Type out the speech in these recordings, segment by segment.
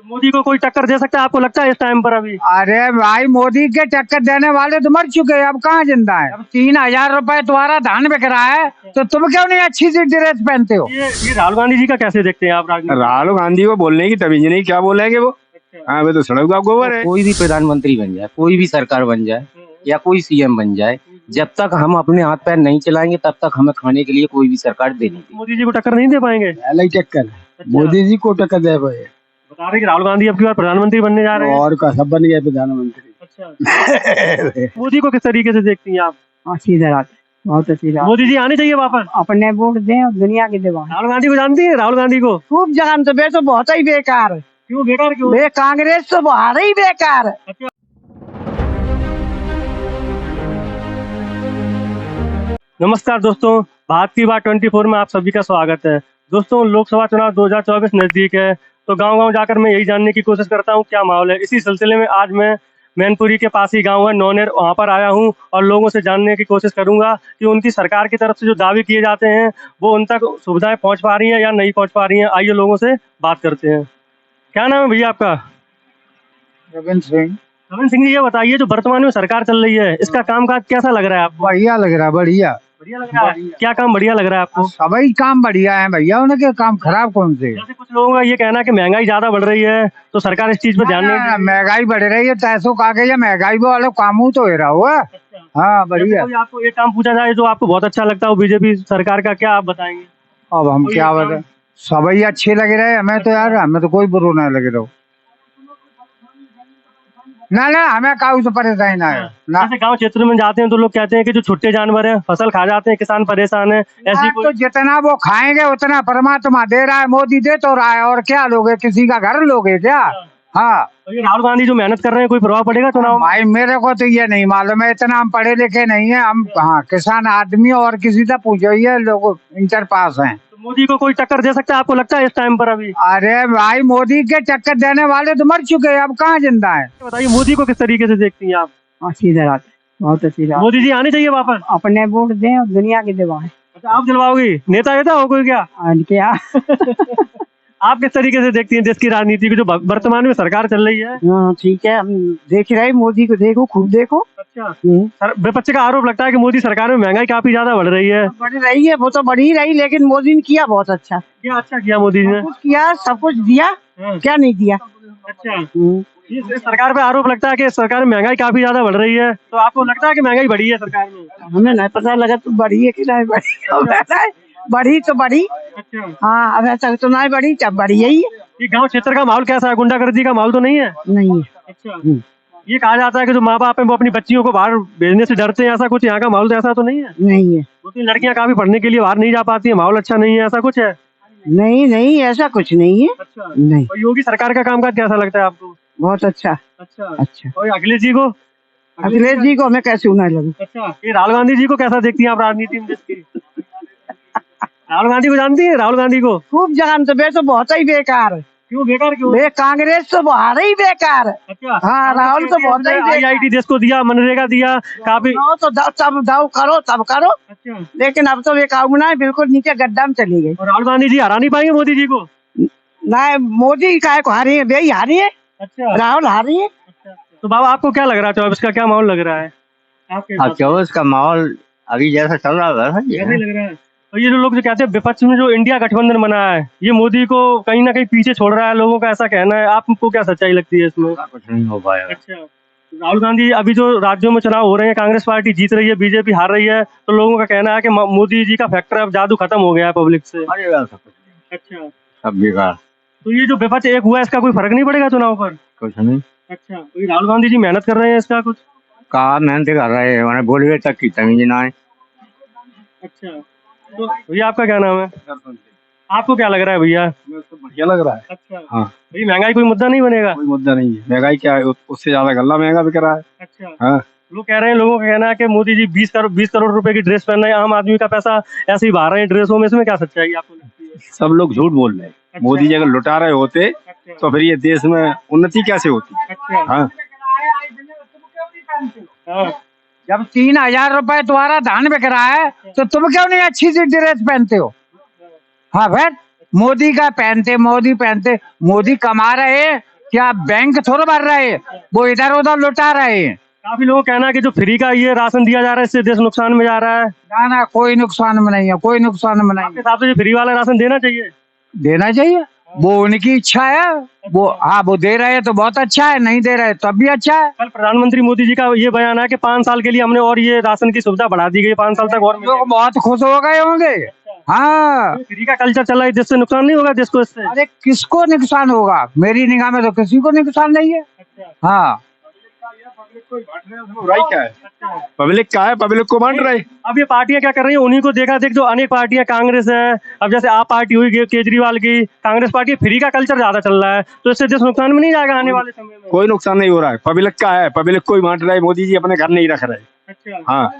मोदी को कोई टक्कर दे सकता है आपको लगता है इस टाइम पर अभी? अरे भाई, मोदी के टक्कर देने वाले तो मर चुके हैं, अब कहाँ जिंदा है। अब 3,000 रुपए तुम्हारा धान बिक रहा है तो तुम क्यों नहीं अच्छी सी ड्रेस पहनते हो? ये राहुल गांधी जी का कैसे देखते हैं आप राजनीति? राहुल गांधी को बोलने की तमीज नहीं, क्या बोलेंगे वो। हाँ, वो तो सड़क का गोबर है। कोई भी प्रधानमंत्री बन जाए, कोई भी सरकार बन जाए या कोई सीएम बन जाए, जब तक हम अपने हाथ पैर नहीं चलाएंगे तब तक हमें खाने के लिए कोई भी सरकार दे नहीं देगी। मोदी जी को टक्कर नहीं दे पाएंगे? टक्कर मोदी जी को टक्कर दे पाए। बता रहे कि राहुल गांधी अब की बार प्रधानमंत्री बनने जा रहे हैं। और का सब बन गए प्रधानमंत्री। अच्छा मोदी को किस तरीके से देखती हैं आप? सीधे रात बहुत अच्छी बात। मोदी जी आने चाहिए वापस? अपने वोट दें और दुनिया की दीवार। राहुल गांधी को जानती है? राहुल गांधी को खूब जगह तो बेचो, बहुत ही बेकार। क्यों बेकार क्यों? कांग्रेस तो बाहर ही बेकार। अच्छा। नमस्कार दोस्तों, भारत की बात 24 में आप सभी का स्वागत है। दोस्तों, लोकसभा चुनाव 2024 नजदीक है, तो गांव-गांव जाकर मैं यही जानने की कोशिश करता हूं क्या माहौल है। इसी सिलसिले में आज मैं मैनपुरी के पास ही गांव है नौनेर, वहां पर आया हूं और लोगों से जानने की कोशिश करूंगा कि उनकी सरकार की तरफ से जो दावे किए जाते हैं वो उन तक सुविधाएं पहुंच पा रही हैं या नहीं पहुंच पा रही हैं। आइए लोगों से बात करते हैं। क्या नाम है भैया आपका? रविंद्र सिंह। रविंद्र सिंह जी, ये बताइए जो वर्तमान में सरकार चल रही है इसका कामकाज कैसा लग रहा है आपको? बढ़िया लग रहा है, बढ़िया बढ़िया लग रहा है। क्या काम बढ़िया लग रहा है आपको? सभी काम बढ़िया है भैया, उनके काम खराब कौन से? जैसे कुछ लोगों का ये कहना है कि महंगाई ज्यादा बढ़ रही है तो सरकार इस चीज पे ध्यान नहीं दे रही। महंगाई बढ़ रही है, पैसों का के महंगाई वाले कामों तो हो रहा हुआ। हाँ बढ़िया। जैसे कोई आपको एक काम पूछा जाए जो आपको बहुत अच्छा लगता हो बीजेपी सरकार का, क्या आप बताएंगे? अब हम क्या बताएं, सभी अच्छे लग रहे हैं हमें तो यार, हमें तो कोई बुरा नहीं लग रहा। ना ना, हमें काऊ से परेशानी ना है ना। जैसे गांव क्षेत्र में जाते हैं तो लोग कहते हैं कि जो छोटे जानवर हैं फसल खा जाते हैं, किसान परेशान है। ऐसी तो जितना वो खाएंगे उतना परमात्मा दे रहा है, मोदी दे तो रहा है, और क्या लोगे, किसी का घर लोगे क्या? हाँ, तो ये राहुल गांधी जो मेहनत कर रहे हैं कोई प्रभाव पड़ेगा चुनाव? भाई मेरे को तो ये नहीं मालूम है, इतना हम पढ़े लिखे नहीं है हम। हाँ, किसान आदमी और किसी से पूछो, ये लोग इंटर पास हैं। मोदी को कोई टक्कर दे सकता है आपको लगता है इस टाइम पर अभी? अरे भाई, मोदी के टक्कर देने वाले तो मर चुके हैं, अब कहाँ जिंदा है। बताइए मोदी को किस तरीके से देखती हैं आप? सीधे रात बहुत अच्छी बात। मोदी जी आने चाहिए वापस? अपने वोट दें और दुनिया की दीवार। अच्छा, आप दिलवाओगी? नेता नेता हो कोई क्या? क्या? आप किस तरीके से देखती हैं देश की राजनीति को जो वर्तमान में सरकार चल रही है? हाँ ठीक है, हम देख रहे हैं, मोदी को देखो, खूब देखो। अच्छा, विपक्ष का आरोप लगता है कि मोदी सरकार में महंगाई काफी ज्यादा बढ़ रही है। बढ़ रही है, वो तो बढ़ ही रही, लेकिन मोदी ने किया बहुत अच्छा। क्या अच्छा किया मोदी ने? कुछ किया, सब कुछ दिया, क्या नहीं दिया। अच्छा, इस सरकार पे आरोप लगता है कि सरकार में महंगाई काफी ज्यादा बढ़ रही है, तो आपको लगता है कि महंगाई बढ़ी है सरकार में? हमें नहीं पता लगा तो बढ़ी है कि नहीं बढ़ी। बढ़ी तो बढ़ी। अच्छा, हाँ, अब ऐसा तो नहीं बढ़ी, जब बढ़ी यही है। ये गांव क्षेत्र का माहौल कैसा है? गुंडागर्दी का माहौल तो नहीं है? नहीं है। अच्छा, ये कहा जाता है कि जो माँ बाप है वो अपनी बच्चियों को बाहर भेजने से डरते हैं, ऐसा कुछ यहाँ का माहौल तो ऐसा तो नहीं है? नहीं है। 2-3 लड़कियां काफी पढ़ने के लिए बाहर नहीं जा पाती है, माहौल अच्छा नहीं है, ऐसा कुछ है? नहीं नहीं, ऐसा कुछ नहीं है। अच्छा, नहीं। और योगी सरकार का कामकाज कैसा लगता है आपको? बहुत अच्छा। अच्छा अच्छा। और अखिलेश जी को? अखिलेश जी को हमें कैसे उन्हें लगे। अच्छा, ये राहुल गांधी जी को कैसा देखती हैं आप राजनीति में देश की? राहुल गांधी को जानती है? राहुल गांधी को खूब जगह तो बेचो, बहुत ही बेकार। क्यों बेकार क्यों? कांग्रेस तो बाहर ही बेकार। अच्छा, हाँ, राहुल तो बहुत ही बेकार। IIT देश को दिया, मनरेगा दिया काफी। तो तब दाव करो, तब करो। अच्छा, लेकिन अब तो बेकाबू है, बिल्कुल नीचे गड्ढा में चली गई। और राहुल गांधी जी हरा नहीं पाएंगे मोदी जी को? ना, मोदी का हारी है, बेई हारी है। अच्छा, राहुल हारी है। तो बाबा आपको क्या लग रहा है 24 का क्या माहौल लग रहा है आपके? 24 का माहौल अभी जैसा चल रहा है कैसे लग रहा है? और ये जो लोग जो कहते हैं विपक्ष में जो इंडिया गठबंधन बना है ये मोदी को कहीं ना कहीं पीछे छोड़ रहा है, लोगों का ऐसा कहना है, आपको क्या सच्चाई लगती है इसमें? कुछ नहीं हो पाएगा। अच्छा, राहुल गांधी अभी जो राज्यों में चुनाव हो रहे हैं कांग्रेस पार्टी जीत रही है, बीजेपी हार रही है, तो लोगों का कहना है कि मोदी जी का फैक्टर अब जादू खत्म हो गया है पब्लिक से। अच्छा, सब बेकार। तो ये जो विपक्ष एक हुआ है इसका कोई फर्क नहीं पड़ेगा चुनाव पर? कुछ नहीं। अच्छा, तो ये राहुल गांधी जी मेहनत कर रहे हैं, इसका कुछ? कहा मेहनत कर रहे हैं, मैंने बोलवे तक की तमीज ना है। अच्छा, तो भैया आपका क्या नाम है? आपको क्या लग रहा है भैया? बढ़िया लग रहा है। अच्छा, हाँ, भाई महंगाई कोई मुद्दा नहीं बनेगा? कोई मुद्दा नहीं है। महंगाई क्या है, उससे ज्यादा गल्ला महंगा बिक रहा है। अच्छा, हाँ, लोग कह रहे हैं, लोगों का कहना है कि मोदी जी 20 करोड़ रुपए की ड्रेस पहन रहे हैं, आम आदमी का पैसा ऐसे ही बाहर रहे हैं ड्रेसों में, इसमें क्या सच्चाई आपको लगती है? सब लोग झूठ बोल रहे हैं। मोदी जी अगर लुटा रहे होते तो फिर ये देश में उन्नति कैसे होती? अच्छा, हाँ, हाँ, जब 3,000 रुपए तुम्हारा धान बिक रहा है तो तुम क्यों नहीं अच्छी सी ड्रेस पहनते हो? हाँ फिर मोदी का पहनते, मोदी पहनते, मोदी कमा रहे क्या बैंक थोड़ा भर रहे हैं, वो इधर उधर लुटा रहे हैं। काफी लोगों का कहना है कि जो फ्री का ये राशन दिया जा रहा है इससे देश नुकसान में जा रहा है। ना ना, कोई नुकसान में नहीं है, कोई नुकसान में नहीं आपके है। हिसाब से जो फ्री वाला राशन देना चाहिए? देना चाहिए, वो उनकी इच्छा है। वो हाँ, वो दे रहे हैं तो बहुत अच्छा है, नहीं दे रहे तब भी अच्छा है। कल प्रधानमंत्री मोदी जी का ये बयान है कि 5 साल के लिए हमने और ये राशन की सुविधा बढ़ा दी गई, 5 साल तक और लोग बहुत खुश हो गए होंगे। हाँ, फ्री का कल्चर चला है, जिससे नुकसान नहीं होगा देश को इससे? अरे किसको नुकसान होगा, मेरी निगाह में तो किसी को नुकसान नहीं है। हाँ, बुराई क्या है? पब्लिक का है, पब्लिक को बांट रहे। अब ये पार्टियां क्या कर रही है, उन्हीं को देखा देख जो अनेक पार्टियां, कांग्रेस है, अब जैसे आप पार्टी हुई केजरीवाल की, कांग्रेस पार्टी, फ्री का कल्चर ज्यादा चल रहा है, तो इससे देश नुकसान में नहीं जाएगा आने वाले समय में? कोई नुकसान नहीं हो रहा है, पब्लिक का है, पब्लिक को ही बांट रहे। मोदी जी अपने घर नहीं रख रहे। अच्छा, हाँ,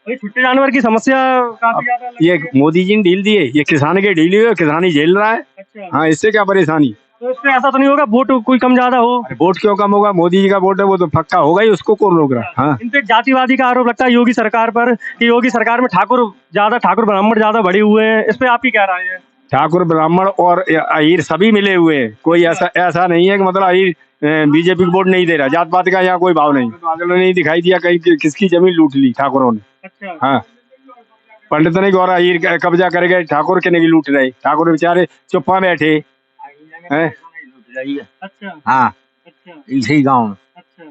ये छुट्टे जानवर की समस्या काफी ज्यादा लग ये रही है। मोदी जी ने डील दिए, ये किसान के डील हुए, किसान ही झेल रहा है। अच्छा, हाँ, इससे क्या परेशानी? तो इससे ऐसा तो नहीं होगा वोट कोई कम ज्यादा हो? अरे वोट क्यों कम होगा? मोदी जी का वोट है, वो तो पक्का होगा ही, उसको कौन रोक रहा है? हाँ, इन पे जातिवादी का आरोप लगता है योगी सरकार पर कि योगी सरकार में ठाकुर ब्राह्मण ज्यादा बढ़े हुए हैं, इस पे आपकी क्या राय है? ठाकुर ब्राह्मण और अहीर सभी मिले हुए हैं। कोई ऐसा नहीं है कि मतलब अहीर बीजेपी को वोट नहीं दे रहा। जात पात का यहाँ कोई भाव नहीं। बादलों ने नहीं दिखाई दिया कहीं किसकी जमीन लूट ली ठाकुरों ने। अच्छा, हाँ, पंडित ने गौरा अहीर कब्जा कर गए, ठाकुर के नहीं लूट रहे। ठाकुर बेचारे चुप्पा बैठे हैं। अच्छा, हाँ, अच्छा, इसी गाँव में। अच्छा।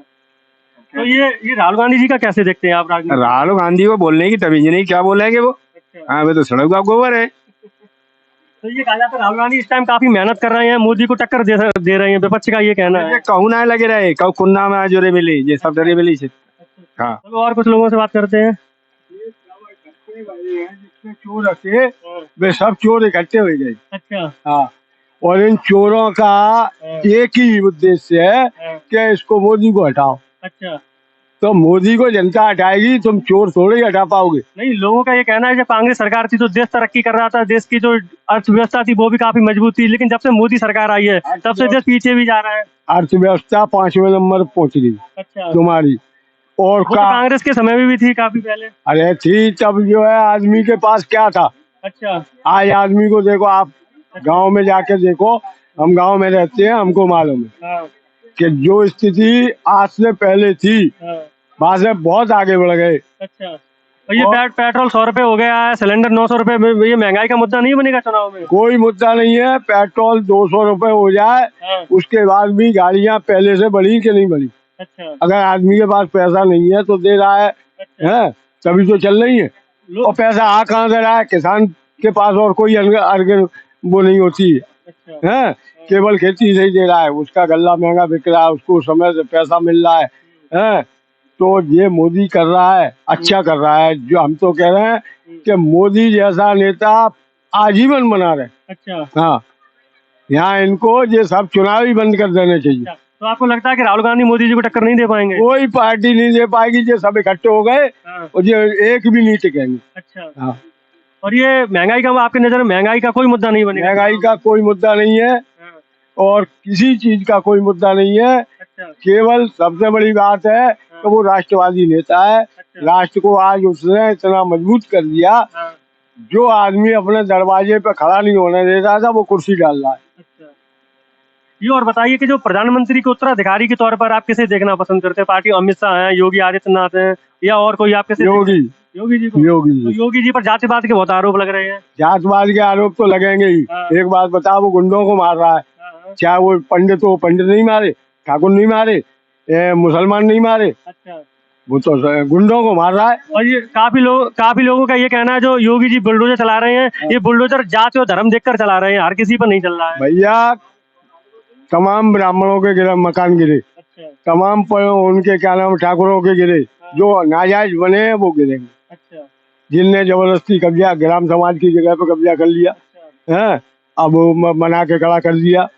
तो ये राहुल गांधी जी का कैसे देखते हैं आप राजनीति? राहुल गांधी को बोलने की तमीज नहीं, क्या बोलेंगे वो? अच्छा, हाँ, वे तो सड़क का गोबर है। तो ये कहा जाता है राहुल गांधी इस टाइम काफी मेहनत कर रहे हैं, मोदी को टक्कर दे रहे हैं, विपक्ष का ये कहना है। ये कहूँ ना लगे रहे, कहू कुन्ना में जोरे मिली, ये सब डरे मिली से। हाँ, चलो और कुछ लोगों से बात करते हैं। जिसमें चोर रखे वे सब चोर इकट्ठे हो गए। अच्छा, हाँ, और इन चोरों का एक ही उद्देश्य है कि इसको मोदी को हटाओ। अच्छा, तो मोदी को जनता हटाएगी, तुम चोर थोड़े ही हटा पाओगे। नहीं, लोगों का ये कहना है जब कांग्रेस सरकार थी तो देश तरक्की कर रहा था, देश की जो अर्थव्यवस्था थी वो भी काफी मजबूत थी, लेकिन जब से मोदी सरकार आई है तब से देश पीछे भी जा रहा है। अर्थव्यवस्था 5वें नंबर पहुंच गई अच्छा, तुम्हारी। और वो तो कांग्रेस के समय में भी थी काफी पहले। अरे थी, तब जो है आदमी के पास क्या था। अच्छा, आज आदमी को देखो, आप गांव में जाके देखो, हम गांव में रहते हैं, हमको मालूम है हाँ, कि जो स्थिति आज से पहले थी हाँ, वहां से बहुत आगे बढ़ गए। अच्छा। और ये पेट्रोल 100 रुपए हो गया है, सिलेंडर 900 रुपए में, ये महंगाई का मुद्दा नहीं बनेगा चुनाव में? कोई मुद्दा नहीं है। पेट्रोल 200 रुपए हो जाए, हाँ, उसके बाद भी गाड़ियां पहले से बढ़ी कि नहीं बढ़ी? अच्छा, अगर आदमी के पास पैसा नहीं है तो दे रहा है, अच्छा। हैं? तभी तो चल रही है। और पैसा आ कहाँ से रहा है? किसान के पास और कोई अर्ग वो नहीं होती है, अच्छा, हैं? केवल खेती से ही दे रहा है। उसका गल्ला महंगा बिक रहा है, उसको समय से पैसा मिल रहा है, हैं? तो ये मोदी कर रहा है, अच्छा कर रहा है। जो हम तो कह रहे हैं कि मोदी जैसा नेता आजीवन बना रहे। अच्छा, हाँ, यहाँ इनको ये सब चुनाव ही बंद कर देने चाहिए। अच्छा। तो आपको लगता है कि राहुल गांधी मोदी जी को टक्कर नहीं दे पाएंगे? कोई पार्टी नहीं दे पाएगी, ये सब इकट्ठे हो गए हाँ, और ये एक भी नहीं टिकेंगे। अच्छा। हाँ, और ये महंगाई का, आपके नजर में महंगाई का कोई मुद्दा नहीं बनेगा? महंगाई का कोई मुद्दा नहीं है हाँ, और किसी चीज का कोई मुद्दा नहीं है। अच्छा, केवल सबसे बड़ी बात है कि वो राष्ट्रवादी नेता है। अच्छा, राष्ट्र को आज उसने इतना मजबूत कर दिया, हाँ, जो आदमी अपने दरवाजे पे खड़ा नहीं होने देता था वो कुर्सी डाल रहा है। अच्छा। ये और बताइए कि जो प्रधानमंत्री के उत्तराधिकारी के तौर पर आप किसे देखना पसंद करते हैं? पार्टी अमित शाह हैं, योगी आदित्यनाथ हैं, या और कोई आप किसे? योगी योगी जी को? योगी तो जी। योगी जी पर जातिवाद के बहुत आरोप लग रहे हैं। जातवाद के आरोप तो लगेंगे ही। हाँ। एक बात बताओ, वो गुंडों को मार रहा है, हाँ, चाहे वो पंडित हो, पंडित नहीं मारे, ठाकुर नहीं मारे, मुसलमान नहीं मारे, अच्छा। वो तो गुंडों को मार रहा है। और ये काफी लोगों का ये कहना है जो योगी जी बुलडोजर चला रहे हैं, ये बुलडोजर जाति और धर्म देखकर चला रहे हैं, हर किसी पर नहीं चल रहा है। भैया, तमाम ब्राह्मणों के गिरे मकान गिरे, अच्छा, तमाम उनके क्या नाम ठाकुरों के गिरे, जो नाजायज बने हैं वो गिरेंगे। अच्छा, जिनने जबरदस्ती कब्जा ग्राम समाज की जगह पे कब्जा कर लिया अच्छा। है, अब वो बना के खड़ा कर दिया।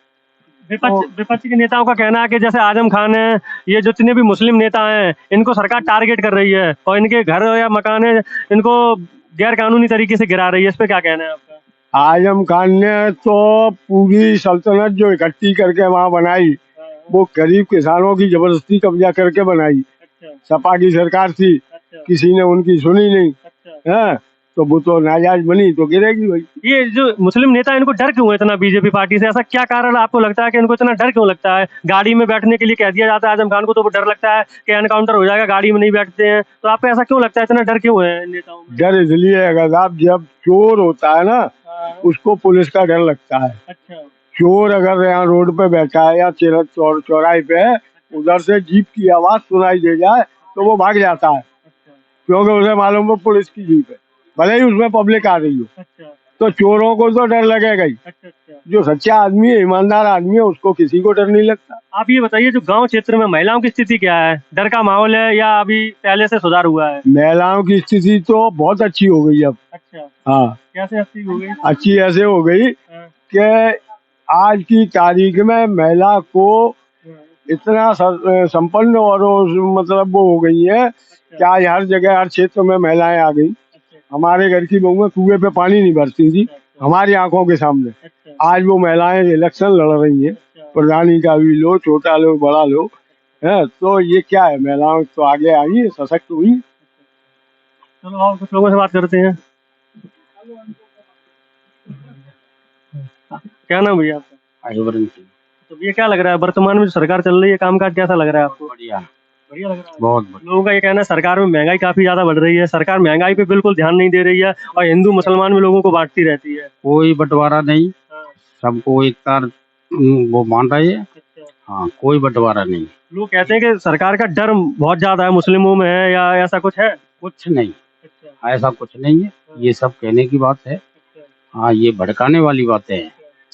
विपक्ष के नेताओं का कहना है कि जैसे आजम खान है, ये जितने भी मुस्लिम नेता हैं, इनको सरकार टारगेट कर रही है और इनके घर या मकान है, इनको गैर कानूनी तरीके से गिरा रही है। इस पे क्या कहना है आपका? आजम खान ने तो पूरी सल्तनत जो इकट्ठी करके वहाँ बनाई, वो गरीब किसानों की जबरदस्ती कब्जा करके बनाई। अच्छा, सपा की सरकार थी, अच्छा, किसी ने उनकी सुनी नहीं अच्छा, है। तो वो तो नाजायज बनी तो गिरेगी भाई। ये जो मुस्लिम नेता है, इनको डर क्यों है इतना बीजेपी पार्टी से? ऐसा क्या कारण आपको लगता है कि इनको इतना डर क्यों लगता है? गाड़ी में बैठने के लिए कह दिया जाता है आजम खान को, तो वो डर लगता है कि एनकाउंटर हो जाएगा, गाड़ी में नहीं बैठते हैं। तो आपको ऐसा क्यों लगता है, इतना डर क्यों है इन नेताओं में? डर इसलिए है अगर आप जब चोर होता है ना उसको पुलिस का डर लगता है। अच्छा। चोर अगर यहाँ रोड पे बैठा है या चौराहे पे है, उधर से जीप की आवाज सुनाई दे जाए तो वो भाग जाता है, क्योंकि उसे मालूम है पुलिस की जीप है, भले ही उसमें पब्लिक आ रही हो। अच्छा तो चोरों को तो डर लगेगा ही। अच्छा अच्छा। जो सच्चा आदमी है, ईमानदार आदमी है, उसको किसी को डर नहीं लगता। आप ये बताइए, जो गांव क्षेत्र में महिलाओं की स्थिति क्या है? डर का माहौल है या अभी पहले से सुधार हुआ है? महिलाओं की स्थिति तो बहुत अच्छी हो गई अब। अच्छा, हाँ, कैसे अच्छी हो गई? अच्छी ऐसे हो गई हाँ, कि आज की तारीख में महिला को इतना संपन्न और मतलब वो हो गई है कि आज हर जगह हर क्षेत्र में महिलाएं आ गई। हमारे घर की बहुएं कुएं पे पानी नहीं भरती थी हमारी आंखों के सामने, आज वो महिलाएं इलेक्शन लड़ रही हैं, प्रधानी का भी लो, छोटा लो, बड़ा लो, है। तो ये क्या है, महिलाएं तो आगे आई है, सशक्त हुई। चलो और कुछ लोगों से बात करते हैं। क्या नाम भैया आपका? आयुवरण सिंह। तो ये क्या लग रहा है, वर्तमान में जो सरकार चल रही है, कामकाज कैसा लग रहा है आपको? बढ़िया, बढ़िया लग रहा है। बहुत बढ़िया। लोगों का ये कहना है सरकार में महंगाई काफी ज्यादा बढ़ रही है, सरकार महंगाई पे बिल्कुल ध्यान नहीं दे रही है और हिंदू मुसलमान में लोगों को बांटती रहती है। कोई बंटवारा नहीं, हाँ, सबको एक तार वो मान रही है। अच्छा। हाँ, कोई बंटवारा नहीं, लोग कहते हैं कि सरकार का डर बहुत ज्यादा है मुस्लिमों में, है या ऐसा कुछ है? कुछ नहीं, अच्छा ऐसा कुछ नहीं है। ये सब कहने की बात है। अच्छा। हाँ, ये भड़काने वाली बातें हैं।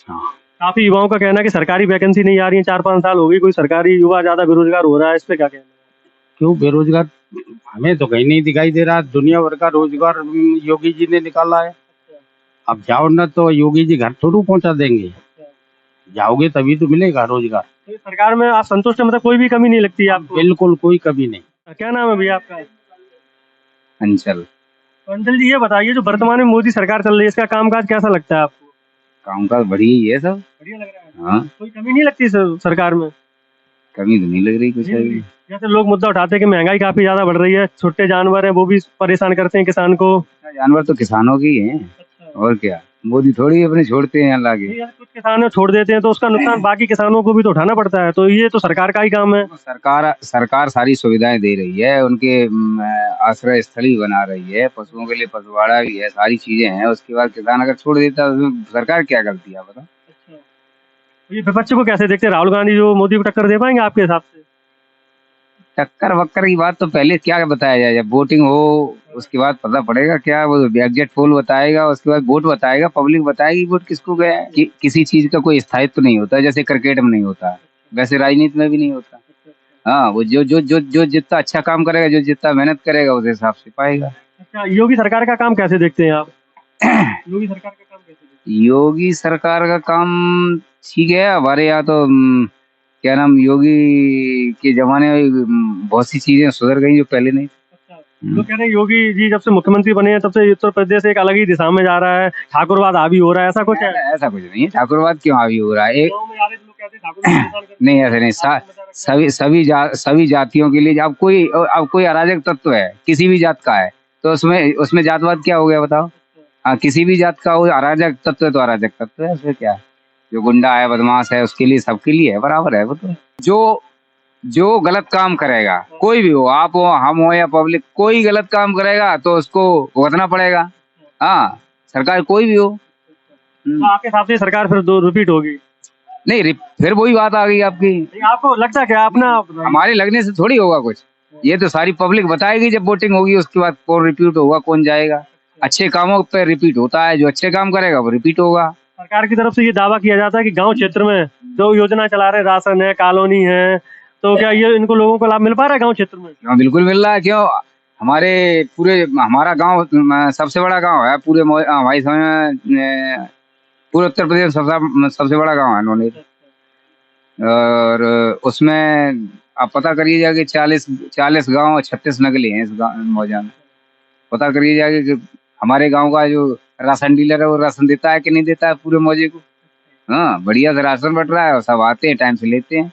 हाँ, काफी युवाओं का कहना है कि सरकारी वैकेंसी नहीं आ रही है, 4-5 साल हो गई, कोई सरकारी युवा ज्यादा बेरोजगार हो रहा है, इस पे क्या कहना है? क्यों बेरोजगार? हमें तो कहीं नहीं दिखाई दे रहा। दुनिया भर का रोजगार योगी जी ने निकाला है। अब जाओ ना तो योगी जी घर थोड़ू पहुंचा देंगे, जाओगे तभी तो मिलेगा रोजगार। तो इस सरकार में आप संतुष्ट हैं, मतलब कोई भी कमी नहीं लगती है आपको? बिल्कुल कोई कमी नहीं। क्या नाम है भैया आपका? अंचल। तो अंजल जी, ये बताइए, जो वर्तमान में मोदी सरकार चल रही है, इसका कामकाज कैसा लगता है आपको? कामकाज बढ़िया ही है सब। बढ़िया लग रहा है। हाँ, कोई कमी नहीं लगती सरकार में? कमी तो नहीं लग रही कुछ नहीं लग रही। अभी। जैसे लोग मुद्दा उठाते हैं कि महंगाई काफी ज्यादा बढ़ रही है, छोटे जानवर हैं वो भी परेशान करते हैं किसान को। जानवर तो किसानों की हैं, और क्या। मोदी थोड़ी अपने छोड़ते हैं अल्लाह के। नहीं, अगर कुछ किसान छोड़ देते हैं तो उसका नुकसान बाकी किसानों को भी तो उठाना पड़ता है, तो ये तो सरकार का ही काम है। सरकार सारी सुविधाएं दे रही है, उनके आश्रय स्थल भी बना रही है, पशुओं के लिए पशुवाड़ा भी है, सारी चीजें हैं। उसके बाद किसान अगर छोड़ देता है उसमें सरकार क्या करती है, आप बताओ। तो ये विपक्ष को कैसे देखते हैं? राहुल गांधी जो मोदी को टक्कर दे पाएंगे आपके हिसाब से? टक्कर वक्कर की बात तो पहले क्या बताया जाए, जब वोटिंग हो उसके बाद पता पड़ेगा। क्या वो एग्जिट पोल बताएगा, उसके बाद वोट बताएगा, पब्लिक बताएगी वोट किसको गया है। किसी चीज का कोई स्थायित्व नहीं होता, जैसे क्रिकेट में नहीं होता वैसे राजनीति में भी नहीं होता। हाँ, वो जो जो जो जो जितना अच्छा काम करेगा, जो जितना मेहनत करेगा, उस हिसाब से पाएगा। अच्छा, योगी सरकार का काम कैसे देखते हैं आप? योगी सरकार का काम कैसे देखते योगी सरकार का काम ठीक है। हमारे यहाँ तो क्या नाम, योगी के जमाने में बहुत सी चीजें सुधर गई जो पहले नहीं। हैं? लोग कह रहे हैं योगी जी जब से मुख्यमंत्री बने हैं तब से उत्तर प्रदेश एक अलग ही दिशा में जा रहा है, ठाकुरवाद हावी हो रहा है, ऐसा कुछ है? ऐसा कुछ नहीं है। ठाकुरवाद क्यों हावी हो रहा है? गाँव में जा रहे थे, लोग कहते हैं ठाकुरवाद परेशान करते हैं। नहीं, ऐसा नहीं। सभी जातियों के लिए अब कोई अराजक तत्व है, किसी भी जात का है, तो उसमें जातवाद क्या हो गया बताओ। हाँ, किसी भी जात का वो अराजक तत्व है तो अराजक तत्व है, उसमें क्या है। जो गुंडा है, बदमाश है, उसके लिए सबके लिए है, बराबर है वो तो। जो गलत काम करेगा, कोई भी हो, आप हो, हम हो या पब्लिक, कोई गलत काम करेगा तो उसको भुगतना पड़ेगा। हाँ, सरकार कोई भी हो। तो आपके हिसाब से सरकार फिर दो रिपीट होगी? नहीं, फिर वही बात आ गई आपकी। आपको लगता है क्या अपना? हमारे लगने से थोड़ी होगा कुछ, ये तो सारी पब्लिक बताएगी जब वोटिंग होगी, उसके बाद कौन रिपीट होगा, कौन जाएगा। अच्छे कामों पे रिपीट होता है, जो अच्छे काम करेगा वो रिपीट होगा। सरकार की तरफ से ये दावा किया जाता है कि गांव क्षेत्र में जो योजना चला रहे, राशन है, कॉलोनी है, तो क्या ये इनको लोगों को लाभ मिल पा रहा है गांव क्षेत्र में? क्यों, बिल्कुल मिल रहा है। क्यों, हमारा गांव सबसे बड़ा गांव है पूरे हमारी समझ में, पूरे उत्तर प्रदेश में सबसे बड़ा गांव है नोनेर। और उसमें आप पता करिए जाके 40 गांव 36 नगले हैं इस मौजा में। पता करिए जाके कि हमारे गांव का जो राशन डीलर है वो राशन देता है कि नहीं देता है पूरे मौजे को। हाँ, बढ़िया से राशन बट रहा है और सब आते हैं टाइम से लेते हैं।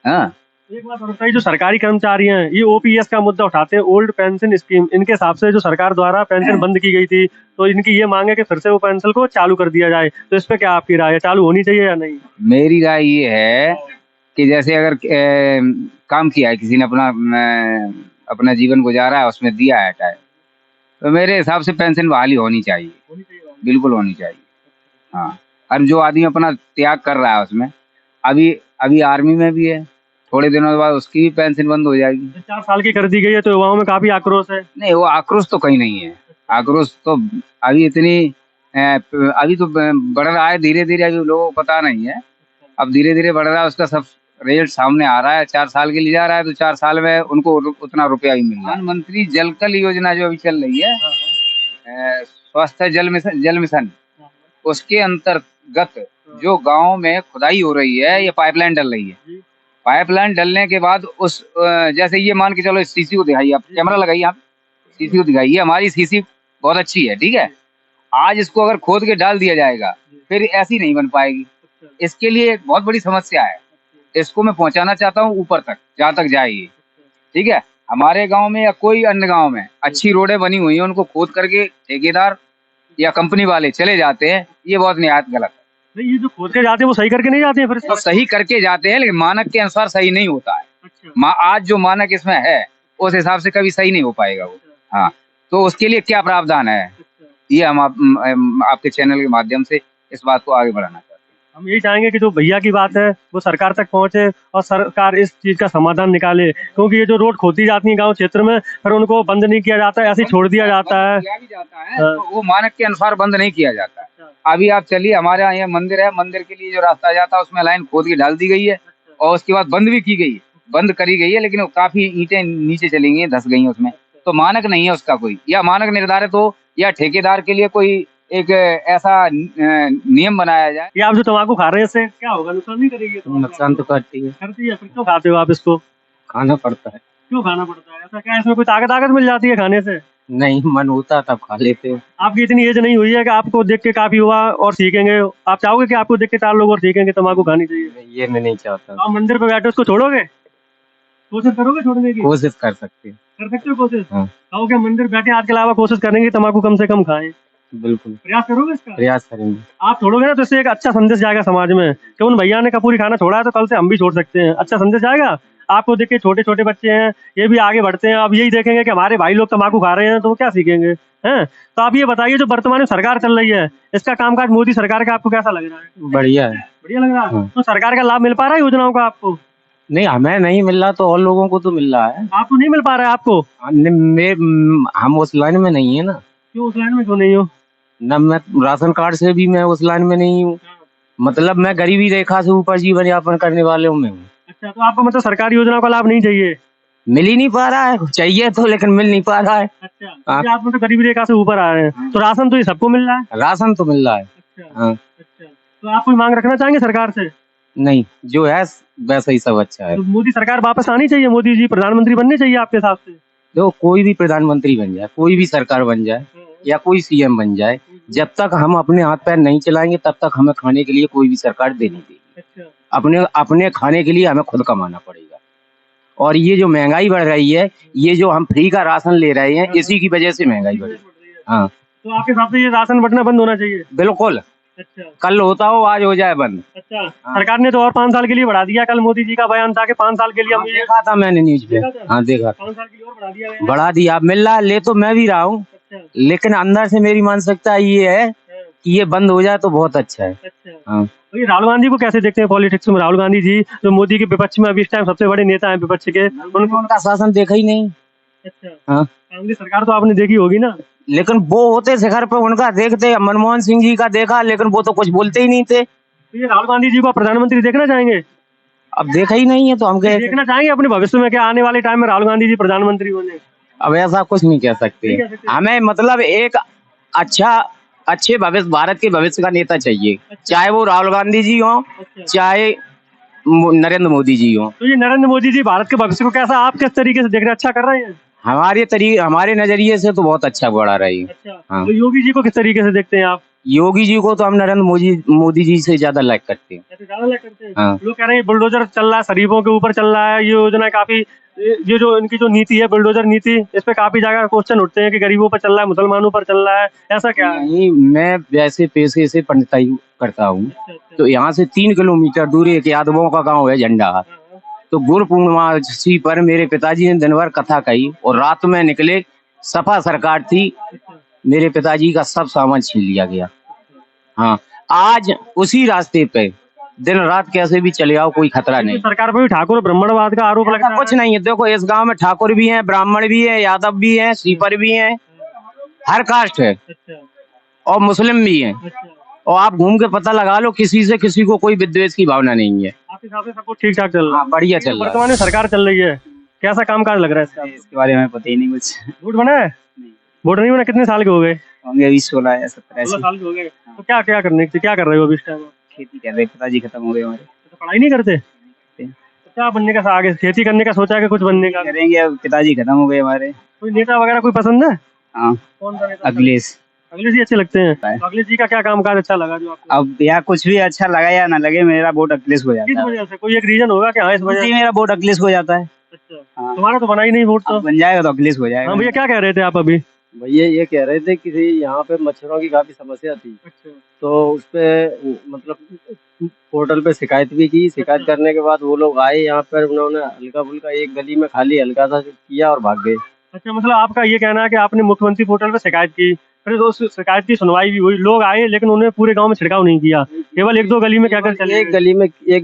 हाँ, एक बात और बताइए, जो सरकारी कर्मचारी हैं ये ओपीएस का मुद्दा उठाते हैं, ओल्ड पेंशन स्कीम, इनके हिसाब से जो सरकार द्वारा पेंशन बंद की गई थी, तो इनकी ये मांग है कि फिर से वो पेंशन को चालू कर दिया जाए, तो इस पे क्या आपकी राय है, चालू होनी चाहिए या नहीं? मेरी राय ये है कि जैसे अगर काम किया है किसी ने, अपना जीवन गुजारा है, उसमें दिया है टाइम, तो मेरे हिसाब से पेंशन बहाली होनी चाहिए, बिल्कुल होनी चाहिए। हाँ, और जो आदमी अपना त्याग कर रहा है उसमें, अभी अभी आर्मी में भी है, थोड़े दिनों बाद उसकी भी पेंशन बंद हो जाएगी। 4 साल की कर दी गई है, तो युवाओं में काफी आक्रोश है। नहीं, वो आक्रोश तो कहीं नहीं है, आक्रोश तो अभी इतनी अभी तो बढ़ रहा है धीरे धीरे, अभी लोगों को पता नहीं है, अब धीरे धीरे बढ़ रहा है, उसका सब रिजल्ट सामने आ रहा है। 4 साल के लिए जा रहा है, तो 4 साल में उनको उतना रुपया ही मिल रहा है। प्रधानमंत्री जल कल योजना जो अभी चल रही है, स्वास्थ्य जल मिशन, उसके अंतर्गत जो गांव में खुदाई हो रही है, ये पाइपलाइन डल रही है। पाइपलाइन डलने के बाद उस जैसे ये मान के चलो, सीसी को दिखाइए, आप कैमरा लगाइए, आप सीसी को दिखाइए, हमारी सीसी बहुत अच्छी है, ठीक है। आज इसको अगर खोद के डाल दिया जाएगा, फिर ऐसी नहीं बन पाएगी। इसके लिए एक बहुत बड़ी समस्या है, इसको मैं पहुंचाना चाहता हूँ ऊपर तक, जहाँ तक जाए ये, ठीक है। हमारे गांव में या कोई अन्य गांव में अच्छी रोडें बनी हुई हैं, उनको खोद करके ठेकेदार या कंपनी वाले चले जाते हैं, ये बहुत निहायत गलत है। नहीं, ये जो खोद के जाते हैं वो सही करके नहीं जाते हैं फिर से? तो सही करके जाते हैं, लेकिन मानक के अनुसार सही नहीं होता है। अच्छा। आज जो मानक इसमें है, उस हिसाब से कभी सही नहीं हो पाएगा वो। हाँ, तो उसके लिए क्या प्रावधान है, ये हम आपके चैनल के माध्यम से इस बात को आगे बढ़ाना चाहते हैं। हम यही चाहेंगे कि जो भैया की बात है वो सरकार तक पहुंचे और सरकार इस चीज का समाधान निकाले, क्योंकि ये जो रोड खोदी जाती है गांव क्षेत्र में, फिर उनको बंद नहीं किया जाता है, ऐसे ही छोड़ दिया जाता है। किया भी जाता है, तो वो मानक के अनुसार बंद नहीं किया जाता है। अभी आप चलिए, हमारे यहाँ ये मंदिर है, मंदिर के लिए जो रास्ता जाता है उसमें लाइन खोद के डाल दी गई है, और उसके बाद बंद भी की गई, बंद करी गई है, लेकिन वो काफी ईंटें नीचे चली गई, धस गई उसमें, तो मानक नहीं है उसका कोई, या मानक निर्धारित हो, या ठेकेदार के लिए कोई एक ऐसा नियम बनाया जाए। ये आप जो तम्बाकू खा रहे हैं इससे क्या होगा, नुकसान नहीं करेगी? नुकसान तो करती है, करती है, फिर क्यों खाते हो आप इसको? खाना पड़ता है। क्यों खाना पड़ता है? ऐसा क्या है, इसमें कोई ताकत मिल जाती है खाने से? नहीं, मन होता तब खा लेते हैं। आपकी इतनी एज नहीं हुई है कि आपको देख के काफी हुआ और सीखेंगे, आप चाहोगे कि आपको देख के 4 लोग और सीखेंगे तम्बाकू खानी चाहिए? ये मैं नहीं चाहता। आप मंदिर पे बैठे उसको छोड़ोगे, कोशिश करोगे छोड़ने की? कोशिश कर सकते हैं। कर सकते हो कोशिश? हाँ। कहोगे मंदिर बैठे आज के अलावा कोशिश करेंगे तम्बाकू कम से कम खाएं, बिल्कुल प्रयास करोगे इसका? प्रयास करेंगे। आप छोड़ोगे ना तो इससे एक अच्छा संदेश जाएगा समाज में कि उन भैया ने कपूरी खाना छोड़ा है, तो कल से हम भी छोड़ सकते हैं। अच्छा संदेश जाएगा। आपको देख के छोटे छोटे बच्चे हैं, ये भी आगे बढ़ते हैं, अब यही देखेंगे कि हमारे भाई लोग तम्बाकू खा रहे हैं, तो वो क्या सीखेंगे, हैं? तो आप ये बताइए, जो वर्तमान में सरकार चल रही है, इसका कामकाज मोदी सरकार का आपको कैसा लग रहा है? बढ़िया है। बढ़िया लग रहा है। हाँ। तो सरकार का लाभ मिल पा रहा है योजनाओं का आपको? नहीं, हमें नहीं मिल रहा तो और लोगों को तो मिल रहा है। आपको नहीं मिल पा रहा है आपको? हम उस लाइन में नहीं है ना। क्यों उस लाइन में क्यों नहीं हो? न, मैं राशन कार्ड से भी मैं उस लाइन में नहीं हूँ, मतलब मैं गरीबी रेखा से ऊपर जीवन यापन करने वाले में हूँ। अच्छा, तो आपको मतलब सरकारी योजनाओं का लाभ नहीं चाहिए? मिल ही नहीं पा रहा है, चाहिए तो लेकिन मिल नहीं पा रहा है। अच्छा, तो आप मतलब गरीबी रेखा से ऊपर आ रहे हैं, तो राशन तो ये सबको मिल रहा है? राशन तो मिल रहा है। अच्छा। हाँ। अच्छा, तो आप कोई मांग रखना चाहेंगे सरकार से? नहीं, जो है वैसा ही सब अच्छा है। तो मोदी सरकार वापस आनी चाहिए, मोदी जी प्रधानमंत्री बनने चाहिए आपके हिसाब से? जो कोई भी प्रधानमंत्री बन जाए, कोई भी सरकार बन जाए या कोई सीएम बन जाए, जब तक हम अपने हाथ पैर नहीं चलाएंगे तब तक हमें खाने के लिए कोई भी सरकार दे नहीं देगी। अच्छा। अपने खाने के लिए हमें खुद कमाना पड़ेगा। और ये जो महंगाई बढ़ रही है, ये जो हम फ्री का राशन ले रहे हैं, इसी की वजह से महंगाई बढ़ रही है। हाँ, तो आपके हिसाब से ये राशन बंटना बंद होना चाहिए? बिल्कुल। अच्छा। कल होता हो, आज हो जाए बंद। अच्छा। सरकार ने तो और 5 साल के लिए बढ़ा दिया, कल मोदी जी का बयान था कि 5 साल के लिए हम ये देखा था मैंने न्यूज पे। हाँ, देखा। 5 साल के लिए और बढ़ा दिया गया है। बढ़ा दिया, मिल रहा, ले तो मैं भी रहा हूँ, अच्छा। लेकिन अंदर से मेरी मानसिकता ये है कि ये बंद हो जाए तो बहुत अच्छा है। अच्छा। हाँ। तो ये राहुल गांधी को कैसे देखते हैं पॉलिटिक्स में? राहुल गांधी जी जो मोदी के विपक्ष में अभी इस टाइम सबसे बड़े नेता हैं विपक्ष के, उनका शासन देखा ही नहीं। अच्छा। हाँ। कांग्रेस सरकार तो आपने देखी होगी ना? लेकिन वो होते शिखर पे, उनका देखते, मनमोहन सिंह जी का देखा, लेकिन वो तो कुछ बोलते ही नहीं थे। तो ये राहुल गांधी जी को आप प्रधानमंत्री देखना चाहेंगे? अब देखा ही नहीं है तो हम कह देखना चाहेंगे अपने भविष्य में, क्या आने वाले टाइम में राहुल गांधी जी प्रधानमंत्री बने? अब ऐसा कुछ नहीं कह सकते। नहीं कह सकते। हमें मतलब एक अच्छे भविष्य, भारत के भविष्य का नेता चाहिए, चाहे वो राहुल गांधी जी हो, चाहे नरेंद्र मोदी जी हो। तो ये नरेंद्र मोदी जी भारत के भविष्य को कैसा, आप किस तरीके से देख रहे हैं? अच्छा कर रहे हैं? हमारे नजरिए से तो बहुत अच्छा बढ़ा रही है। अच्छा। हाँ। तो योगी जी को किस तरीके से देखते हैं आप? योगी जी को तो हम नरेंद्र मोदी जी से ज्यादा लाइक करते हैं। ऐसे ज्यादा लाइक करते हैं। हाँ। लोग कह रहे हैं बुलडोजर चल रहा है, शरीफों के ऊपर चल रहा है, ये योजना काफी, ये जो इनकी जो नीति है बुलडोजर नीति, इस पे काफी जगह क्वेश्चन उठते हैं कि गरीबों पर चल रहा है, मुसलमानों पर चल रहा है, ऐसा क्या है? नहीं, मैं वैसे पेशे से पंडिताई करता हूँ। अच्छा। तो यहाँ से 3 किलोमीटर दूर एक यादवों का गांव है झंडा। हाँ, तो गुरु पूर्णिमा पर मेरे पिताजी ने दिन भर कथा कही और रात में निकले, सपा सरकार थी, अच्छा, मेरे पिताजी का सब सामान छीन लिया गया। हाँ, आज उसी रास्ते पे दिन रात कैसे भी चले आओ, कोई खतरा नहीं। सरकार पर भी ठाकुर ब्राह्मणवाद का आरोप लगता ऐसा है। कुछ नहीं है। देखो, इस गांव में ठाकुर भी हैं, ब्राह्मण भी हैं, यादव भी हैं, सीपर भी हैं, हर कास्ट है अच्छा, और मुस्लिम भी हैं। अच्छा। और आप घूम के पता लगा लो, किसी से किसी को कोई विद्वेष की भावना नहीं है। आपके हिसाब से सब कुछ ठीक ठाक चल रहा है? हाँ, बढ़िया चल रहा वर्तमान में सरकार चल रही है, कैसा कामकाज लग रहा है इसका? है इसके बारे में पता ही नहीं कुछ। वोट बना है? वोट नहीं बना? कितने साल के हो गए? होंगे अभी 16 या 17 16 ऐसे। साल के हो गए। तो क्या क्या करने, क्या कर रहे हो अभी इस टाइम? खेती कर रहे, पिताजी खत्म हो गए हमारे। तो पढ़ाई नहीं करते? तो क्या बनने का आगे, खेती करने का सोचा है कि कुछ बनने का? करेंगे, अब पिताजी खत्म हो गए हमारे। कोई नेता वगैरह कोई पसंद है? हाँ, कौन सा नेता? अखिलेश। अखिलेश जी अच्छे लगते हैं। तो अखिलेश जी का क्या कामकाज अच्छा लगा जो आपको? अब यहाँ कुछ भी अच्छा लगा या ना लगे, मेरा वोट अखिलेश को किस जाता है। वजह से? कोई एक रीजन होगा कि हाँ इस वजह जी, से? मेरा वोट अखिलेश को जाता है। अच्छा, हाँ। तुम्हारा तो बना ही नहीं वोट तो। अब बन जाएगा तो अखिलेश हो जाएगा। हाँ भैया, क्या कह रहे थे आप अभी? भैया ये कह रहे थे कि यहाँ पे मच्छरों की काफी समस्या थी, अच्छा, तो उस पे मतलब पोर्टल पे शिकायत भी की। शिकायत करने के बाद वो लोग आए यहाँ पर, उन्होंने हल्का फुल्का एक गली में खाली हल्का सा किया और भाग गए। अच्छा, मतलब आपका ये कहना है कि आपने मुख्यमंत्री पोर्टल पे शिकायत की, फिर उस शिकायत की सुनवाई भी हुई, लोग आए लेकिन उन्होंने पूरे गांव में छिड़काव नहीं किया, केवल एक दो गली में क्या कर चले एक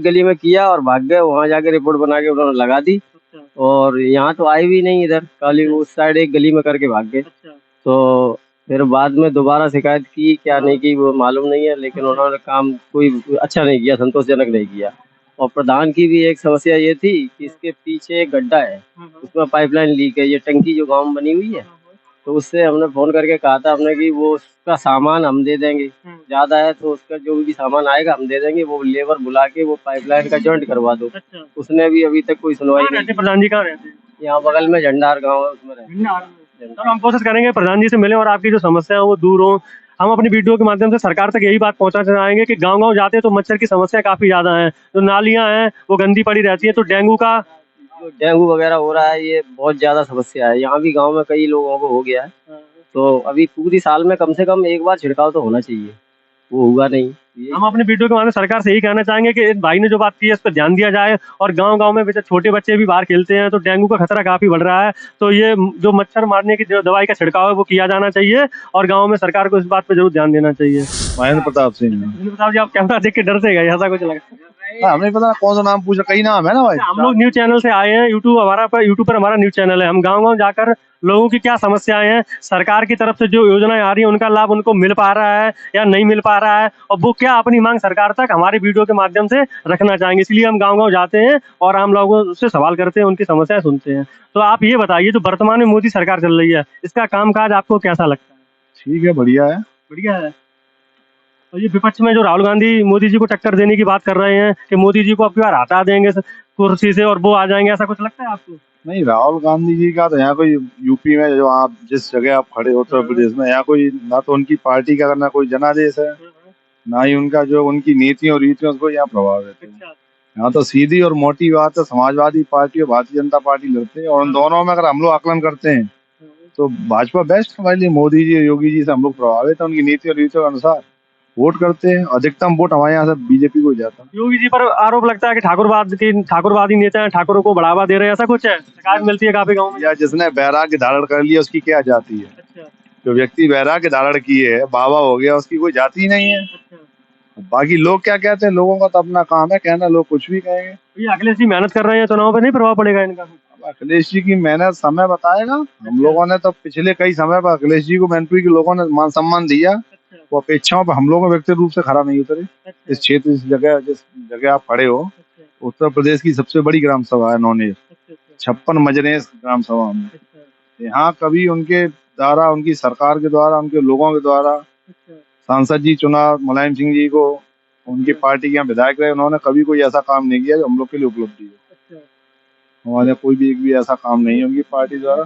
गली में किया और भाग गए। वहाँ जाके रिपोर्ट बना के उन्होंने लगा दी अच्छा, और यहाँ तो आए भी नहीं इधर, खाली उस साइड एक गली में करके भाग गए। अच्छा, तो फिर बाद में दोबारा शिकायत की, क्या नहीं की वो मालूम नहीं है, लेकिन उन्होंने काम कोई अच्छा नहीं किया, संतोषजनक नहीं किया। और प्रधान की भी एक समस्या ये थी कि इसके पीछे एक गड्ढा है, उसमें पाइपलाइन लीक है। ये टंकी जो गांव में बनी हुई है, तो उससे हमने फोन करके कहा था हमने कि वो उसका सामान हम दे देंगे, ज्यादा है तो उसका जो भी सामान आएगा हम दे देंगे, वो लेबर बुला के वो पाइपलाइन का जॉइंट करवा दो। अच्छा। उसने भी अभी तक कोई सुनवाई कहाँ नहीं रहते प्रधान जी, कहाँ रहते हैं? की। यहाँ बगल में झंडार गाँव है, उसमें रहते। सर, हम कोशिश करेंगे प्रधान जी से मिलें और आपकी जो समस्या है वो दूर हो। हम अपनी वीडियो के माध्यम से सरकार तक यही बात पहुंचाना चाहेंगे कि गांव-गांव जाते हैं तो मच्छर की समस्या काफी ज्यादा है, जो नालियां हैं वो गंदी पड़ी रहती है, तो डेंगू का जो डेंगू वगैरह हो रहा है, ये बहुत ज्यादा समस्या है। यहाँ भी गांव में कई लोगों को हो गया है, तो अभी पूरी साल में कम से कम एक बार छिड़काव तो होना चाहिए, वो हुआ नहीं। हम अपने वीडियो के माध्यम से सरकार से यही कहना चाहेंगे कि इस भाई ने जो बात की है इस पर ध्यान दिया जाए, और गांव-गांव में छोटे बच्चे भी बाहर खेलते हैं तो डेंगू का खतरा काफी बढ़ रहा है, तो ये जो मच्छर मारने की जो दवाई का छिड़काव है वो किया जाना चाहिए, और गाँव में सरकार को इस बात पे जरूर ध्यान देना चाहिए। महेंद्र प्रताप सिंह। प्रताप जी, आप कैमरा देख के डर से गए, ऐसा कुछ लगा? हमें पता कौन सा नाम पूछा, कई नाम है ना भाई। हम लोग न्यूज चैनल से आए हैं, यूट्यूब पर हमारा न्यूज चैनल है। हम गांव-गांव जाकर लोगों की क्या समस्याएं हैं, सरकार की तरफ से जो योजनाएं आ रही हैं उनका लाभ उनको मिल पा रहा है या नहीं मिल पा रहा है, और वो क्या अपनी मांग सरकार तक हमारे वीडियो के माध्यम से रखना चाहेंगे, इसलिए हम गाँव-गाँव जाते हैं और आम लोगों से सवाल करते हैं, उनकी समस्याएं सुनते हैं। तो आप ये बताइए, जो वर्तमान में मोदी सरकार चल रही है, इसका कामकाज आपको कैसा लगता है? ठीक है, बढ़िया है। बढ़िया है। और ये विपक्ष में जो राहुल गांधी मोदी जी को टक्कर देने की बात कर रहे हैं कि मोदी जी को अब की बार हटा देंगे कुर्सी से और वो आ जाएंगे, ऐसा कुछ लगता है आपको? नहीं, राहुल गांधी जी का तो यहाँ कोई यूपी में जो आप जिस जगह आप खड़े उत्तर प्रदेश में, यहाँ कोई ना तो उनकी पार्टी का ना कोई जनादेश है, ना ही उनका जो उनकी नीतियों और रीतियों को यहाँ प्रभावित है। अच्छा, यहाँ तो सीधी और मोटी बात है, समाजवादी पार्टी और भारतीय जनता पार्टी लड़ते हैं, और उन दोनों में अगर हम लोग आकलन करते हैं तो भाजपा बेस्ट हमारे लिए। मोदी जी और योगी जी से हम लोग प्रभावित है, उनकी नीति और रीतियों के अनुसार वोट करते हैं। अधिकतम वोट हमारे यहाँ से बीजेपी को ही जाता है। योगी जी पर आरोप लगता है कि ठाकुरवादी नेता हैं, ठाकुरों को बढ़ावा दे रहे हैं, ऐसा कुछ है? शिकायत मिलती है काफी गाँव में। या जिसने वैराग्य धारण कर लिया उसकी क्या जाति है? अच्छा, जो व्यक्ति वैराग्य धारण किए है, बाबा हो गया, उसकी कोई जाति ही नहीं है। अच्छा। बाकी लोग क्या कहते हैं, लोगों का तो अपना काम है कहना, लोग कुछ भी कहेंगे। ये अखिलेश जी मेहनत कर रहे हैं, चुनाव पे नहीं प्रभाव पड़ेगा इनका? अब अखिलेश जी की मेहनत समय बताएगा। हम लोगों ने तो पिछले कई समय पर अखिलेश जी को मैनपुरी के लोगों ने मान सम्मान दिया, वो अपेक्षाओं पर हम लोगों व्यक्तिगत रूप से खरा नहीं उतरे। इस क्षेत्र, इस जगह, जिस जगह आप खड़े हो, उत्तर प्रदेश की सबसे बड़ी ग्राम सभा है नौनेर, 56 मजरेस ग्राम सभा में। यहाँ कभी उनके द्वारा, उनकी सरकार के द्वारा, उनके लोगों के द्वारा सांसद जी चुना मुलायम सिंह जी को, उनकी पार्टी के यहाँ विधायक रहे, उन्होंने कभी कोई ऐसा काम नहीं किया जो हम लोग के लिए उपलब्धि है। हमारे कोई भी एक भी ऐसा काम नहीं है उनकी पार्टी द्वारा।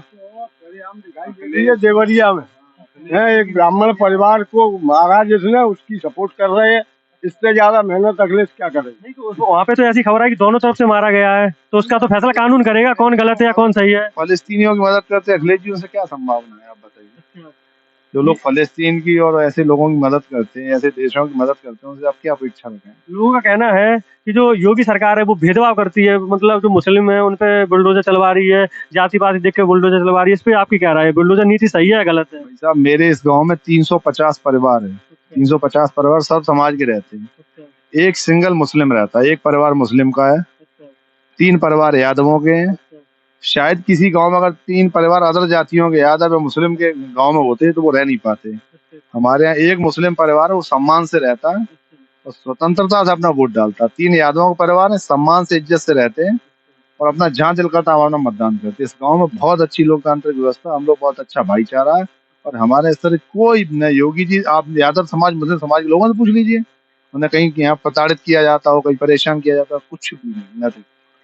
देवरिया में है। एक ब्राह्मण परिवार को मारा जिसने, उसकी सपोर्ट कर रहे हैं। इससे ज्यादा मेहनत अखिलेश क्या करेंगे? नहीं तो वहाँ पे तो ऐसी खबर है कि दोनों तरफ से मारा गया है, तो उसका तो फैसला कानून करेगा कौन गलत है या कौन सही है। फलस्तीनियों की मदद करते अखिलेश जी, उनसे क्या संभावना है, आप बताइए। जो लोग फलस्तीन की और ऐसे लोगों की मदद करते हैं, ऐसे देशों की मदद करते हैं, उनसे आप क्या अपेक्षा रखें? लोगों का कहना है कि जो योगी सरकार है वो भेदभाव करती है, मतलब जो मुस्लिम है उन पे बुलडोजर चलवा रही है, जाति पाति देख के बुलडोजर चलवा रही है। इस पे आपकी क्या राय है, बुलडोजर नीति सही है या गलत है? भाई साहब, मेरे इस गांव में 350 परिवार है। 350 परिवार सब समाज के रहते हैं। एक सिंगल मुस्लिम रहता है, एक परिवार मुस्लिम का है, 3 परिवार यादवों के हैं। शायद किसी गांव में अगर 3 परिवार अदर जातियों के, यादव या मुस्लिम के गांव में होते तो वो रह नहीं पाते। हमारे यहाँ एक मुस्लिम परिवार है, वो सम्मान से रहता है और स्वतंत्रता से अपना वोट डालता है। 3 यादवों का परिवार है, सम्मान से इज्जत से रहते हैं और अपना जहाँ दिल करता है अपना मतदान करते हैं। इस गांव में बहुत अच्छी लोकतांत्रिक व्यवस्था, हम लोग बहुत अच्छा भाईचारा है। और हमारे इस तरह कोई न, योगी जी आप यादव समाज मुस्लिम समाज के लोगों से पूछ लीजिए, उन्हें कहीं यहाँ प्रताड़ित किया जाता हो, कहीं परेशान किया जाता हो, कुछ भी नहीं, nothing।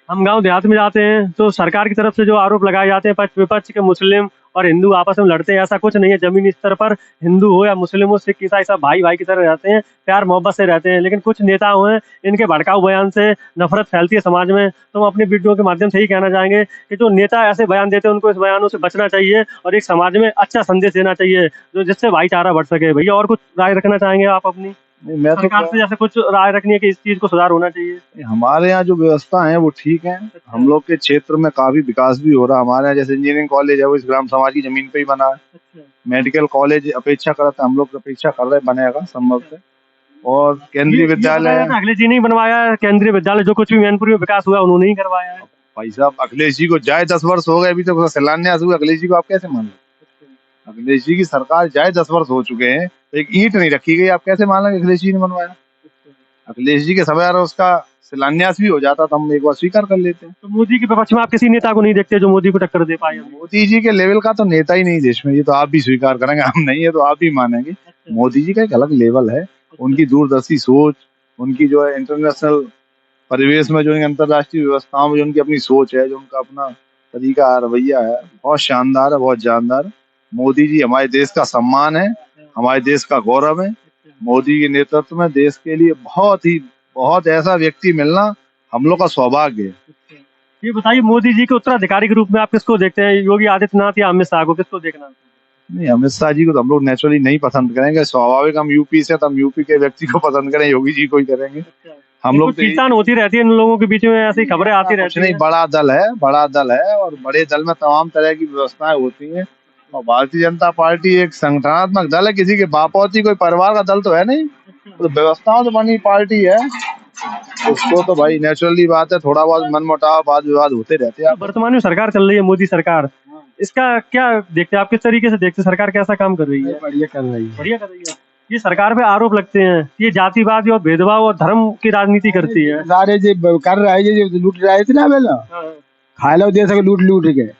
हम गांव देहात में जाते हैं तो सरकार की तरफ से जो आरोप लगाए जाते हैं पक्ष विपक्ष के, मुस्लिम और हिंदू आपस में लड़ते हैं, ऐसा कुछ नहीं है। जमीनी स्तर पर हिंदू हो या मुस्लिम हो, सिख ईसाई सब भाई भाई की तरह रहते हैं, प्यार मोहब्बत से रहते हैं। लेकिन कुछ नेता हैं, इनके भड़काऊ बयान से नफरत फैलती है समाज में। तो हम अपनी वीडियो के माध्यम से ही कहना चाहेंगे कि जो नेता ऐसे बयान देते हैं उनको इस बयानों से बचना चाहिए और एक समाज में अच्छा संदेश देना चाहिए जो जिससे भाईचारा बढ़ सके। भैया और कुछ राय रखना चाहेंगे आप अपनी? नहीं, मैं तो सरकार से जैसे कुछ राय रखनी है कि इस चीज को सुधार होना चाहिए। हमारे यहाँ जो व्यवस्था है वो ठीक है। हम लोग के क्षेत्र में काफी विकास भी हो रहा है। हमारे यहाँ जैसे इंजीनियरिंग कॉलेज है, वो इस ग्राम समाज की जमीन पे ही बना है। मेडिकल कॉलेज अपेक्षा करता है, हम लोग अपेक्षा कर रहे बनेगा संभव से। और केंद्रीय विद्यालय, अखिलेश जी ने बनवाया है केंद्रीय विद्यालय, जो कुछ भी मैनपुरी में विकास हुआ उन्होंने ही करवाया है। भाई साहब अखिलेश जी को जाए 10 वर्ष हो गए, अभी तक शिलान्यास हुआ। अखिलेश जी को आप कैसे मान लो? अखिलेश जी की सरकार जाए 10 वर्ष हो चुके हैं, एक ईंट नहीं रखी गई, आप कैसे मान लेंगे अखिलेश जी ने बनवाया? अखिलेश जी के समय उसका शिलान्यास भी हो जाता तो हम एक बार स्वीकार कर लेते हैं। तो मोदी के विपक्ष में आप किसी नेता को नहीं देखते जो मोदी को टक्कर दे पाए? मोदी जी के लेवल का तो नेता ही नहीं देश में, ये तो आप भी स्वीकार करेंगे, हम नहीं है तो आप भी मानेंगे। मोदी जी का एक अलग लेवल है, उनकी दूरदर्शी सोच, उनकी जो है इंटरनेशनल परिवेश में, जो अंतरराष्ट्रीय व्यवस्थाओं में जो उनकी अपनी सोच है, जो उनका अपना तरीका है, रवैया है, बहुत शानदार है, बहुत जानदार। मोदी जी हमारे देश का सम्मान है, हमारे देश का गौरव है। मोदी के नेतृत्व में देश के लिए बहुत ऐसा व्यक्ति मिलना हम लोग का सौभाग्य है। ये बताइए, मोदी जी के उत्तराधिकारी के रूप में आप किसको देखते हैं, योगी आदित्यनाथ या अमित शाह को, किसको देखना? नहीं, अमित शाह जी को तो हम लोग नेचुरली नहीं पसंद करेंगे, स्वाभाविक हम यूपी से, तो हम यूपी के व्यक्ति को पसंद करें, योगी जी को ही करेंगे। हम लोग पहचान होती रहती है इन लोगों के बीच में, ऐसी खबरें आती रहती नहीं, बड़ा दल है और बड़े दल में तमाम तरह की व्यवस्थाएं होती हैं। और भारतीय जनता पार्टी एक संगठनात्मक दल है, किसी के बापौती कोई परिवार का दल तो है नहीं, तो व्यवस्थाओं से बनी पार्टी है। उसको तो भाई नेचुरली बात है, थोड़ा बहुत मनमुटाव वाद विवाद होते रहते हैं। वर्तमान में सरकार चल रही है मोदी सरकार, इसका क्या देखते हैं आप, किस तरीके से देखते हैं, सरकार कैसा काम कर रही है? बढ़िया कर रही है, बढ़िया कर रही है। ये सरकार पे आरोप लगते हैं ये जातिवाद और भेदभाव और धर्म की राजनीति करती है। सारे जो कर रहा है, जो लूट रहा है इतना बेला खा लो देश को लूट के,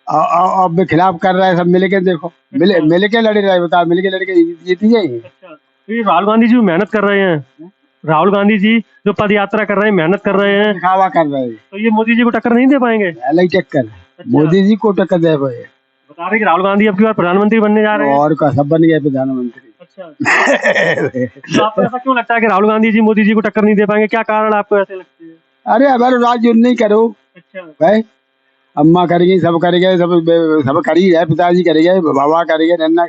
अब खिलाफ कर रहा है सब मिलके। देखो मिल के लड़ रहा है, बताओ मिल के लड़ के जीती जाएगी। तो ये राहुल गांधी जी मेहनत कर रहे हैं, राहुल गांधी जी जो पद यात्रा कर रहे हैं, मेहनत कर रहे हैं, दिखावा कर रहे हैं, तो ये मोदी जी को टक्कर नहीं दे पाएंगे? अलग टक्कर मोदी जी को टक्कर दे पाए। बता रहे कि राहुल गांधी अब की बार प्रधानमंत्री बनने जा रहे हैं। और का सब बन गया प्रधानमंत्री। तो आपको ऐसा क्यों लगता है कि राहुल गांधी जी मोदी जी को टक्कर नहीं दे पाएंगे, क्या कारण आपको ऐसे लगते हैं? अरे हमारे राज्य नहीं करो भाई, अम्मा करेगी, सब करेंगे, सब कर ही रहे, पिताजी करेंगे, बाबा करेंगे, नन्ना।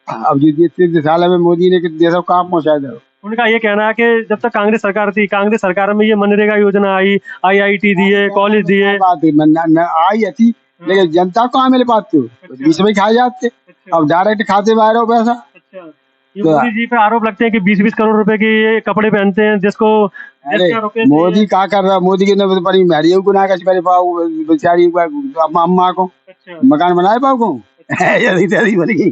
अब जितने साल में मोदी ने देशों को कहाँ पहुँचा दो। उनका ये कहना है कि जब तक कांग्रेस सरकार थी, कांग्रेस सरकार में ये मनरेगा योजना आई, IIT दिए, कॉलेज दिए, बात आई अच्छी, लेकिन जनता को मिल पाते बीच में खाए जाते, अब डायरेक्ट खाते बाहर हो पैसा। ये मोदी जी पे आरोप लगते हैं कि 20-20 करोड़ रुपए के ये कपड़े पहनते हैं, जिसको मोदी क्या कर रहा है, मोदी की बड़ी महरियों को ना कर पाओ, बेचारी अम्मा को मकान बनाए पाओ को बन गई।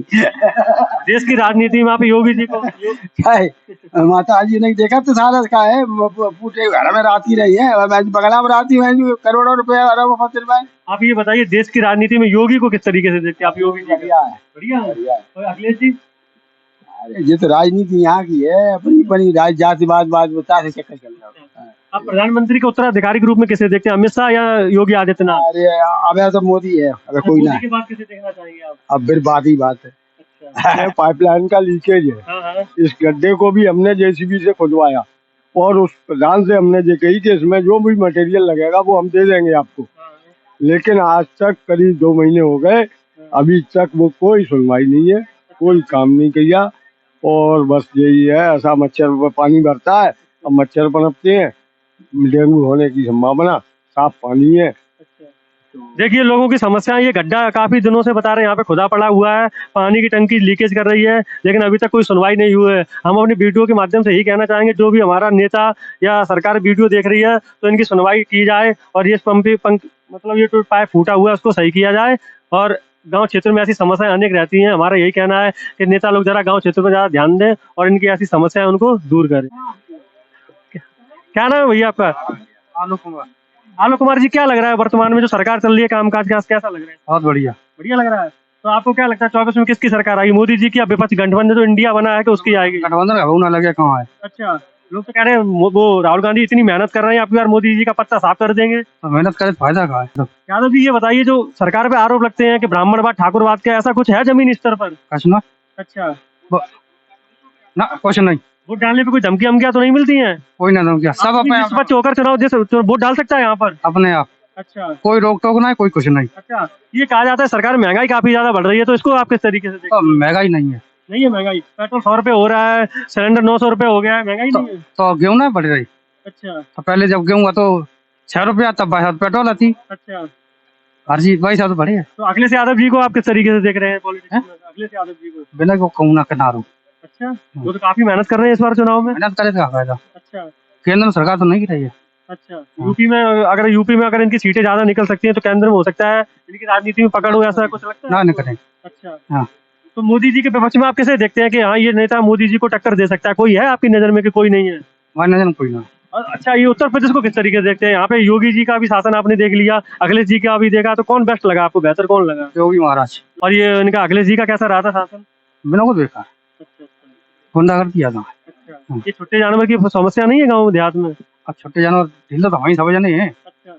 देश की राजनीति में आप योगी जी को माता जी ने देखा तो सारा का है, पूरे घर में राती रही है, बगला में राती है, करोड़ों रुपए आप ये बताइए, देश की राजनीति में योगी को किस तरीके से देखते हैं आप? योगी जी बढ़िया है। और अखिलेश जी? अरे ये तो राजनीति यहाँ की है, अपनी बनी जातिवाद बता से चक्कर चल रहा है। आप प्रधानमंत्री के उत्तराधिकारी के रूप में किसे देखते हैं, अमित शाह या योगी आदित्यनाथ? अरे अब तो मोदी है, अगर कोई ना के बाद किसे देखना चाहेंगे आप? अब फिर बात ही बात है, ये पाइपलाइन का लीकेज है। हाँ हाँ इस गड्ढे को भी हमने जेसीबी से खुदवाया और उस प्रधान से हमने ये कही कि इसमें जो भी मटेरियल लगेगा वो हम दे देंगे आपको, लेकिन आज तक करीब 2 महीने हो गए, अभी तक वो कोई सुनवाई नहीं है, कोई काम नहीं किया। और बस यही है, ऐसा मच्छर पानी भरता है, अब मच्छर पनपते हैं, डेंगू होने की संभावना, साफ पानी है। देखिए लोगों की समस्या, ये गड्ढा काफी दिनों से बता रहे हैं यहाँ पे खुदा पड़ा हुआ है, पानी की टंकी लीकेज कर रही है, लेकिन अभी तक कोई सुनवाई नहीं हुई है। हम अपनी वीडियो के माध्यम से यही कहना चाहेंगे, जो भी हमारा नेता या सरकार वीडियो देख रही है तो इनकी सुनवाई की जाए और ये मतलब ये पाइप फूटा हुआ है उसको सही किया जाए। और गांव क्षेत्र में ऐसी समस्याएं अनेक रहती हैं, हमारा यही कहना है कि नेता लोग जरा गांव क्षेत्र में ज्यादा ध्यान दें और इनकी ऐसी समस्याएं उनको दूर करें। क्या नाम है भैया आपका? आलोक कुमार। आलोक कुमार जी, क्या लग रहा है वर्तमान में जो सरकार चल रही है कामकाज कैसा लग रहा है? बहुत बढ़िया। बढ़िया लग रहा है। तो आपको क्या लगता है 24 में किसकी सरकार आएगी, मोदी जी की या विपक्ष गठबंधन जो इंडिया बना है कि उसकी आएगी? गठबंधन का ना लगे कहाँ है? अच्छा, लोग तो कह रहे हैं वो राहुल गांधी इतनी मेहनत कर रहे हैं, आपकी बार मोदी जी का पत्ता साफ कर देंगे। तो मेहनत करे तो फायदा कहाँ है? यादव जी ये बताइए, जो सरकार पे आरोप लगते हैं कि ब्राह्मणवाद ठाकुरवाद का, ऐसा कुछ है जमीन स्तर पर? कुछ ना अच्छा, ना कुछ नहीं। वोट डालने पे कोई धमकी हमकियां तो नहीं मिलती हैं? कोई ना क्या, सब अपने निष्पक्ष होकर चुनाव जैसे वोट डाल सकता है यहाँ पर अपने आप। अच्छा कोई रोक टोक नहीं, कोई कुछ नहीं। अच्छा, ये कहा जाता है सरकार महंगाई काफी ज्यादा बढ़ रही है, तो इसको आप किस तरीके से देखते तो महंगाई नहीं है। नहीं है महंगाई? पेट्रोल 100 रुपए हो रहा है, सिलेंडर 900 रुपए हो गया है, महंगाई नहीं है? तो गेहूं ना बढ़ रही। अच्छा तो पहले जब गेहूं तो 6 रुपया, तब 22 पेट्रोल आती। अच्छा, हर चीज 22 तो बढ़ी है। तो अखिलेश यादव जी को आप किस तरीके से देख रहे हैं पॉलिटिक्स में? अखिलेश यादव जी को बिना को कहूँ ना किनारो। अच्छा, वो तो काफी मेहनत कर रहे हैं इस बार चुनाव में। मेहनत करे तो क्या फायदा? अच्छा केंद्र में सरकार तो नहीं की रही है। अच्छा, यूपी में अगर इनकी सीटें ज्यादा निकल सकती हैं तो केंद्र में हो सकता है इनकी राजनीति में पकड़ हो, ऐसा कुछ लगता है? ना नहीं करें। अच्छा हाँ। तो मोदी जी के विपक्ष में आप कैसे देखते हैं कि हाँ ये नेता मोदी जी को टक्कर दे सकता है? कोई है आपकी नजर में कि कोई नहीं है? हमारी नजर में कोई ना। और अच्छा, ये उत्तर प्रदेश को किस तरीके से देखते हैं? यहाँ पे योगी जी का भी शासन आपने देख लिया, अखिलेश जी का भी देखा, तो कौन बेस्ट लगा आपको, बेहतर कौन लगा? योगी महाराज। और ये इनका अखिलेश जी का कैसा रहा था शासन? बिना को देखा अच्छा अच्छा गुंडागर्दी ज्यादा है। अच्छा, ये छोटे जानवर की समस्या नहीं है गाँव देहात में? अब छोटे जानवर ढील तो हमारी समझ नहीं है। अच्छा,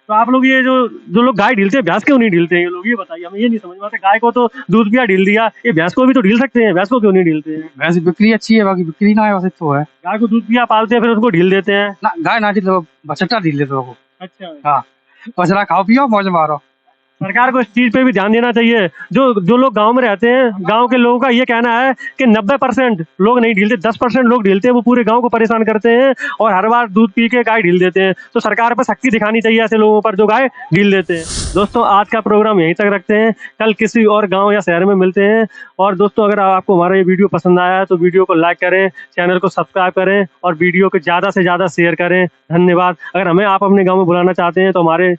तो आप लोग ये जो लोग गाय ढीलते हैं, भैंस क्यों नहीं ढीलते हैं? ये लोग ये बताइए, हमें ये नहीं समझ में आता। गाय को तो दूध पिया ढील दिया, ये भैंस को भी तो ढील सकते हैं, भैंस को क्यों नहीं ढीलते हैं? वैसे बिक्री अच्छी है, बाकी बिक्री ना है वैसे तो है। गाय को दूध पिया पालते हैं फिर उसको ढील देते हैं। ना गाय ना ढील, बछटा ढील देते लोगों। अच्छा, हाँ, बछड़ा खाओ पियो मौज मारो। सरकार को इस चीज पे भी ध्यान देना चाहिए। जो लोग गांव में रहते हैं, गांव के लोगों का ये कहना है कि 90% लोग नहीं ढीलते, 10% लोग ढीलते हैं, वो पूरे गांव को परेशान करते हैं और हर बार दूध पी के गाय ढील देते हैं। तो सरकार पर सख्ती दिखानी चाहिए ऐसे लोगों पर जो गाय ढील देते हैं। दोस्तों, आज का प्रोग्राम यहीं तक रखते हैं, कल किसी और गाँव या शहर में मिलते हैं। और दोस्तों, अगर आपको हमारा ये वीडियो पसंद आया है तो वीडियो को लाइक करें, चैनल को सब्सक्राइब करें और वीडियो को ज़्यादा से ज़्यादा शेयर करें। धन्यवाद। अगर हमें आप अपने गाँव में बुलाना चाहते हैं तो हमारे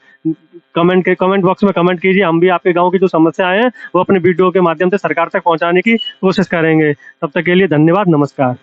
कमेंट बॉक्स में कमेंट कीजिए, हम भी आपके गांव की जो समस्याएं हैं वो अपने वीडियो के माध्यम से सरकार तक पहुंचाने की कोशिश करेंगे। तब तक के लिए धन्यवाद, नमस्कार।